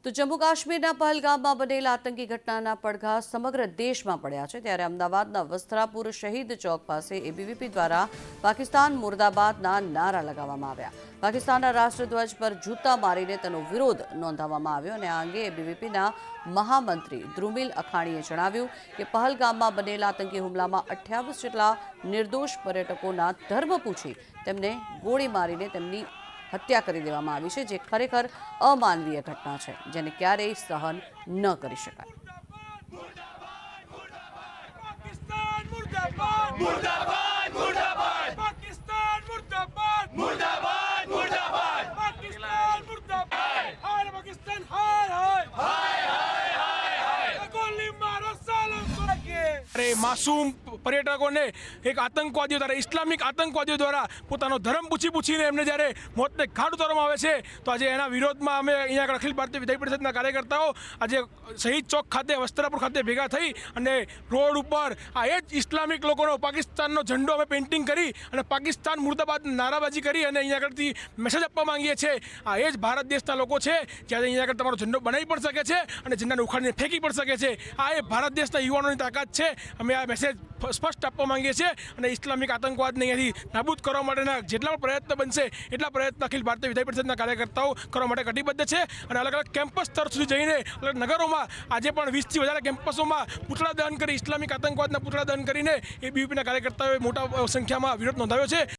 તો જમ્મુ કાશ્મીરના પહલગામમાં બનેલા આતંકી ઘટનાના પડઘા સમગ્ર દેશમાં પડ્યા છે ત્યારે અમદાવાદના વસ્ત્રાપુર શહીદ ચોક પાસે એબીવીપી દ્વારા પાકિસ્તાન મુર્દાબાદના નારા લગાવવામાં આવ્યા। પાકિસ્તાનના રાષ્ટ્રધ્વજ પર જૂતા મારીને તેનો વિરોધ નોંધાવવામાં આવ્યો અને આ અંગે એબીવીપીના મહામંત્રી દ્રુમિલ અખાણીએ જણાવ્યું કે પહલગામમાં બનેલા આતંકી હુમલામાં 28 જેટલા નિર્દોષ પર્યટકોના ધર્મ પૂછી તેમને ગોળી મારીને તેમની હત્યા કરી દેવામાં આવી છે, જે ખરેખર અમાનવીય ઘટના છે, જેને ક્યારેય સહન ન કરી શકાય। मासूम पर्यटकों ने एक आतंकवादियों द्वारा इस्लामिक आतंकवादियों द्वारा પોતાનો ધર્મ પૂછીને એમને જ્યારે મોતને ઘાટ ઉતારવામાં આવે છે તો આજે એના વિરોધમાં અમે અહીંયા અખિલ ભારતીય વિધાયક પરિષદના કાર્યકર્તાઓ આજે શહીદ ચોક ખાતે વસ્ત્રાપુર ખાતે ભેગા થઈ અને રોડ ઉપર આ એ જ ઇસ્લામિક લોકોનો પાકિસ્તાનનો ઝંડો અમે પેઇન્ટિંગ કરી અને પાકિસ્તાન મુર્દાબાદ નારાબાજી કરી અને અહીંયા આગળથી મેસેજ આપવા માંગીએ છીએ। આ એ જ ભારત દેશના લોકો છે જ્યારે અહીંયા આગળ તમારો ઝંડો બનાવી પણ શકે છે અને ઝંડાને ઉખાડીને ફેંકી પણ શકે છે। આ એ ભારત દેશના યુવાનોની તાકાત છે। અમે આ મેસેજ સ્પષ્ટ આપવા માંગીએ છીએ અને ઇસ્લામિક આતંકવાદને અહીંયાથી નાબૂદ કરવા માટેના જેટલા પણ પ્રયત્ન બનશે એટલા પ્રયત્ન અખિલ ભારતીય વિધાયક પરિષદના કાર્યકર્તાઓ કરવા માટે કટિબદ્ધ છે અને અલગ અલગ કેમ્પસ સ્તર સુધી જઈને અલગ નગરોમાં આજે પણ 20થી વધારે કેમ્પસોમાં પૂતળા દહન કરી ઇસ્લામિક આતંકવાદના પૂતળા દહન કરીને એબીવીપીના કાર્યકર્તાઓએ મોટા સંખ્યામાં વિરોધ નોંધાવ્યો છે।